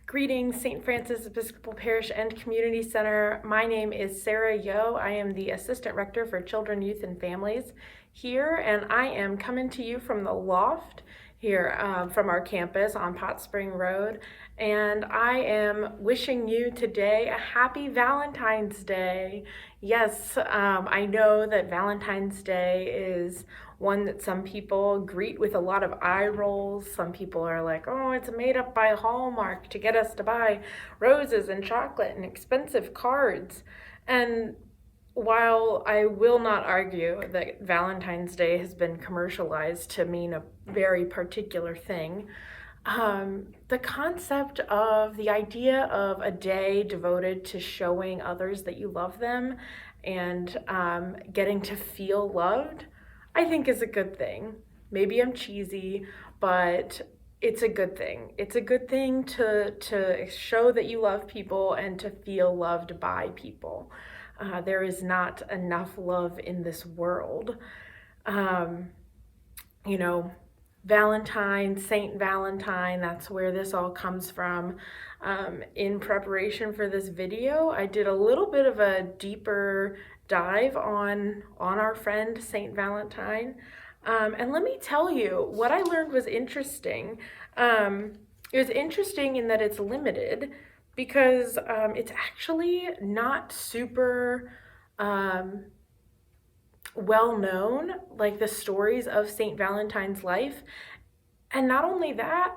Greetings, St. Francis Episcopal Parish and Community Center. My name is Sara Yo. I am the Assistant Rector for Children, Youth, and Families here, and I am coming to you from the loft here from our campus on Pot Spring Road. And I am wishing you today a happy Valentine's Day. Yes, I know that Valentine's Day is one that some people greet with a lot of eye rolls. Some people are like, oh, it's made up by Hallmark to get us to buy roses and chocolate and expensive cards. And while I will not argue that Valentine's Day has been commercialized to mean a very particular thing, the concept of the idea of a day devoted to showing others that you love them and getting to feel loved, I think is a good thing. Maybe I'm cheesy, but it's a good thing. It's a good thing to show that you love people and to feel loved by people. There is not enough love in this world. You know, Valentine, Saint Valentine, that's where this all comes from. In preparation for this video, I did a little bit of a deeper dive on our friend Saint Valentine. And let me tell you, what I learned was interesting. It was interesting in that it's limited because it's actually not super well known, like the stories of Saint Valentine's life. And not only that,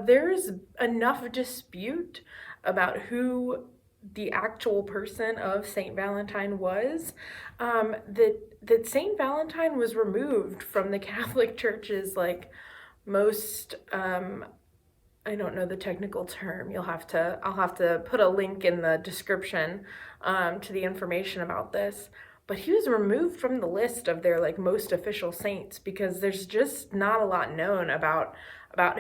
there's enough dispute about who the actual person of Saint Valentine was, that Saint Valentine was removed from the Catholic Church's like most I don't know the technical term. I'll have to put a link in the description to the information about this. But he was removed from the list of their like most official saints because there's just not a lot known about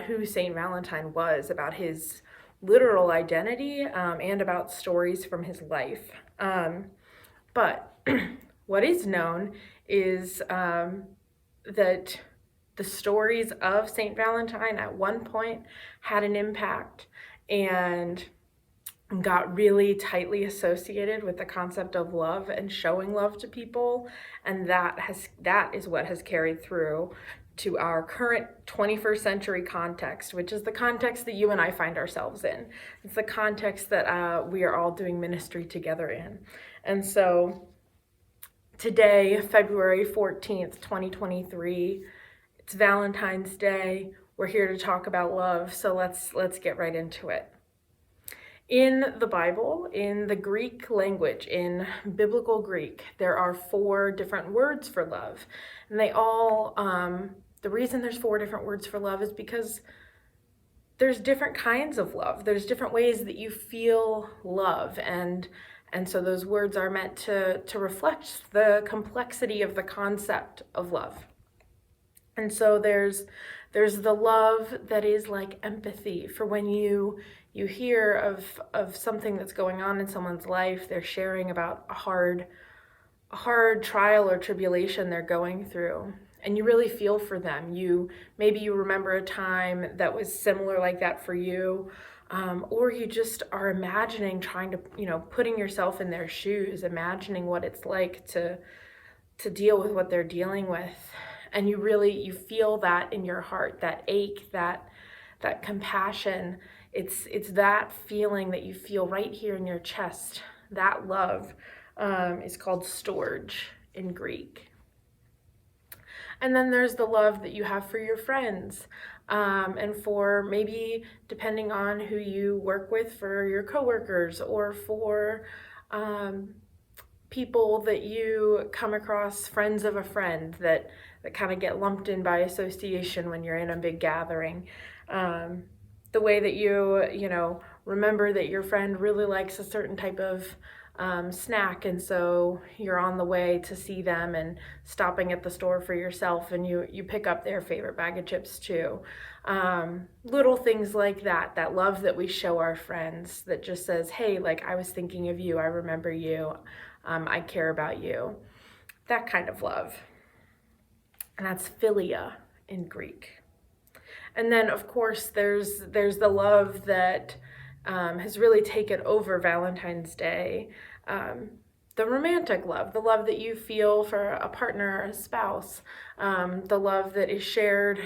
who Saint Valentine was, about his literal identity, and about stories from his life. But what is known is that the stories of Saint Valentine at one point had an impact and got really tightly associated with the concept of love and showing love to people, and that is what has carried through to our current 21st century context, which is the context that you and I find ourselves in. It's the context that we are all doing ministry together in. And so today, February 14th, 2023, it's Valentine's Day. We're here to talk about love, so let's get right into it. In the Bible, in the Greek language, in biblical Greek, there are 4 different words for love. And they all, the reason there's 4 different words for love is because there's different kinds of love. There's different ways that you feel love. And so those words are meant to reflect the complexity of the concept of love. And so there's the love that is like empathy for when you hear of something that's going on in someone's life. They're sharing about a hard trial or tribulation they're going through, and you really feel for them. Maybe you remember a time that was similar like that for you, or you just are imagining, trying to, putting yourself in their shoes, imagining what it's like to deal with what they're dealing with. And you feel that in your heart, that ache, that compassion. It's that feeling that you feel right here in your chest. That love is called storge in Greek. And then there's the love that you have for your friends, and for maybe, depending on who you work with, for your coworkers, or for people that you come across, friends of a friend that kind of get lumped in by association when you're in a big gathering. The way that you remember that your friend really likes a certain type of snack, and so you're on the way to see them and stopping at the store for yourself, and you pick up their favorite bag of chips too. Little things like that love that we show our friends, that just says, hey, like, I was thinking of you, I remember you, I care about you. That kind of love. And that's philia in Greek. And then, of course, there's the love that has really taken over Valentine's Day. Um, the romantic love, the love that you feel for a partner or a spouse, the love that is shared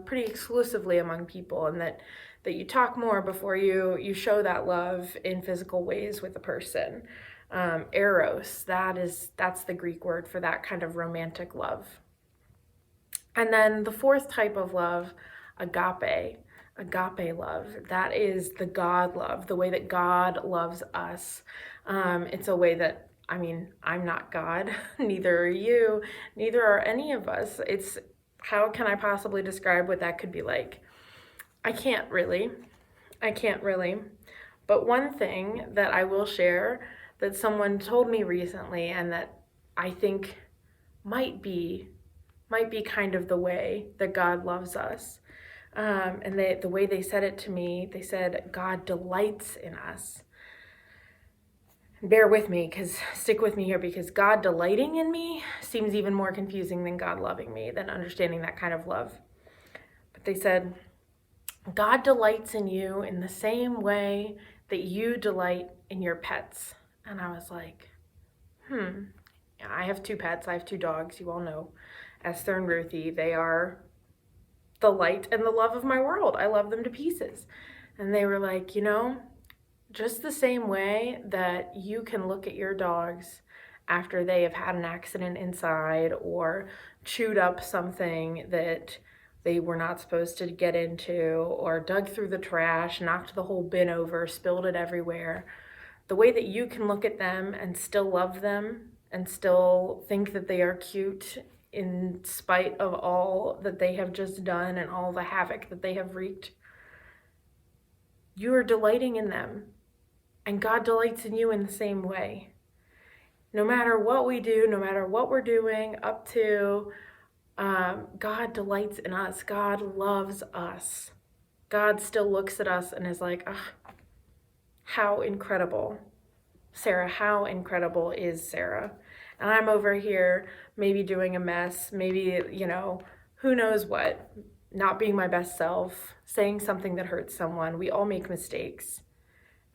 pretty exclusively among people, and that you talk more before you show that love in physical ways with a person. Eros, that's the Greek word for that kind of romantic love. And then the fourth type of love, agape, agape love, that is the God love, the way that God loves us. It's a way that, I mean, I'm not God, neither are you, neither are any of us. It's, how can I possibly describe what that could be like? I can't really. I can't really. But one thing that I will share that someone told me recently, and that I think might be kind of the way that God loves us. And the way they said it to me, they said, God delights in us. Bear with me, stick with me here, because God delighting in me seems even more confusing than God loving me, than understanding that kind of love. But they said, God delights in you in the same way that you delight in your pets. And I was like, I have two pets. I have two dogs, you all know, Esther and Ruthie. They are the light and the love of my world. I love them to pieces. And they were like, just the same way that you can look at your dogs after they have had an accident inside or chewed up something that they were not supposed to get into, or dug through the trash, knocked the whole bin over, spilled it everywhere. The way that you can look at them and still love them and still think that they are cute in spite of all that they have just done and all the havoc that they have wreaked. You are delighting in them, and God delights in you in the same way. No matter what we do, no matter what we're doing up to, God delights in us. God loves us. God still looks at us and is like, how incredible. Sarah, how incredible is Sarah? And I'm over here maybe doing a mess, maybe, who knows what, not being my best self, saying something that hurts someone. We all make mistakes.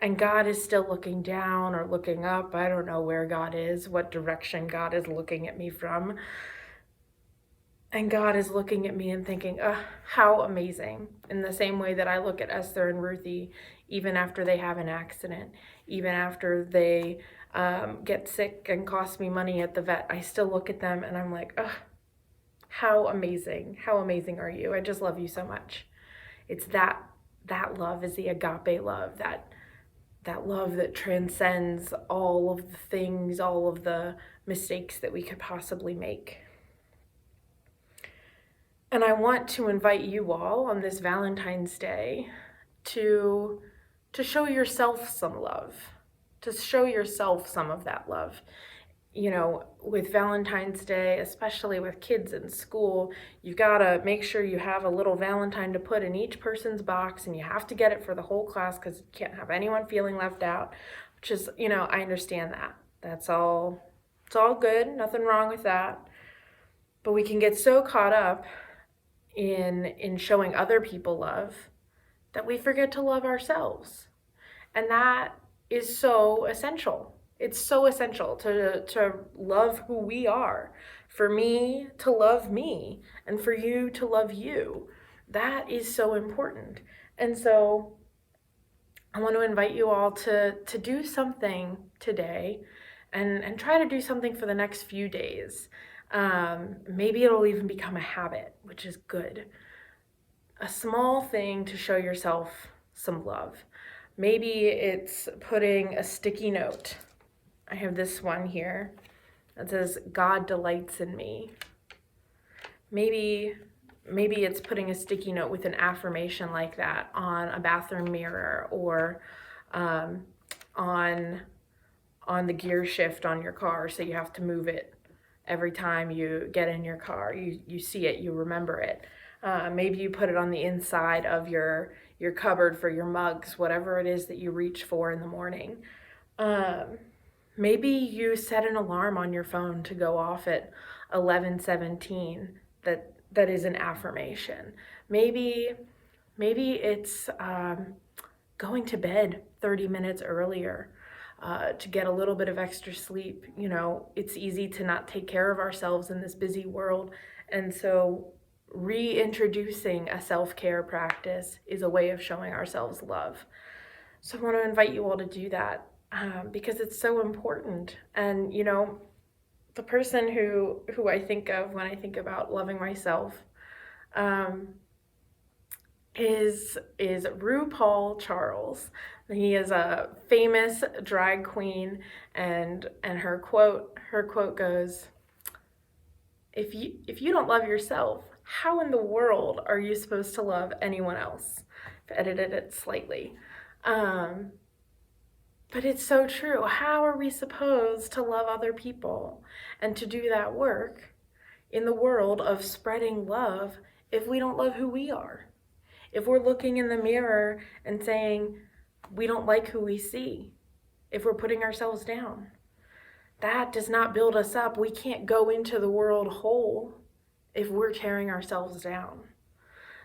And God is still looking down or looking up. I don't know where God is, what direction God is looking at me from. And God is looking at me and thinking, how amazing. In the same way that I look at Esther and Ruthie, even after they have an accident, even after they get sick and cost me money at the vet, I still look at them and I'm like, how amazing. How amazing are you? I just love you so much. It's that love is the agape love, that love that transcends all of the things, all of the mistakes that we could possibly make. And I want to invite you all on this Valentine's Day to show yourself some love, to show yourself some of that love. With Valentine's Day, especially with kids in school, you've got to make sure you have a little Valentine to put in each person's box, and you have to get it for the whole class because you can't have anyone feeling left out, which is, I understand that. It's all good, nothing wrong with that. But we can get so caught up in showing other people love that we forget to love ourselves. And that is so essential. It's so essential to love who we are, for me to love me, and for you to love you. That is so important. And so I want to invite you all to do something today, and try to do something for the next few days. Maybe it'll even become a habit, which is good. A small thing to show yourself some love. Maybe it's putting a sticky note. I have this one here that says, God delights in me. Maybe it's putting a sticky note with an affirmation like that on a bathroom mirror, or on the gear shift on your car, so you have to move it every time you get in your car. You see it, you remember it. Maybe you put it on the inside of your cupboard for your mugs, whatever it is that you reach for in the morning. Maybe you set an alarm on your phone to go off at 11:17 that is an affirmation. Maybe it's going to bed 30 minutes earlier to get a little bit of extra sleep. You know, it's easy to not take care of ourselves in this busy world. And so reintroducing a self-care practice is a way of showing ourselves love. So I want to invite you all to do that because it's so important. And, you know, the person who I think of when I think about loving myself um, is RuPaul Charles. He is a famous drag queen, and her quote goes, if you don't love yourself, how in the world are you supposed to love anyone else? I've edited it slightly. Um, but it's so true. How are we supposed to love other people and to do that work in the world of spreading love if we don't love who we are? If we're looking in the mirror and saying we don't like who we see, if we're putting ourselves down, that does not build us up. We can't go into the world whole if we're tearing ourselves down.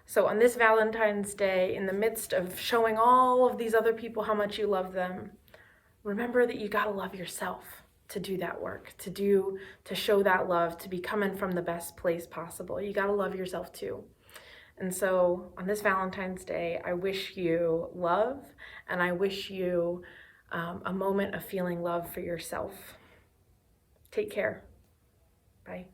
So on this Valentine's Day, in the midst of showing all of these other people how much you love them, remember that you gotta love yourself to do that work, to show that love, to be coming from the best place possible. You gotta love yourself too. And so on this Valentine's Day, I wish you love, and I wish you a moment of feeling love for yourself. Take care. Bye.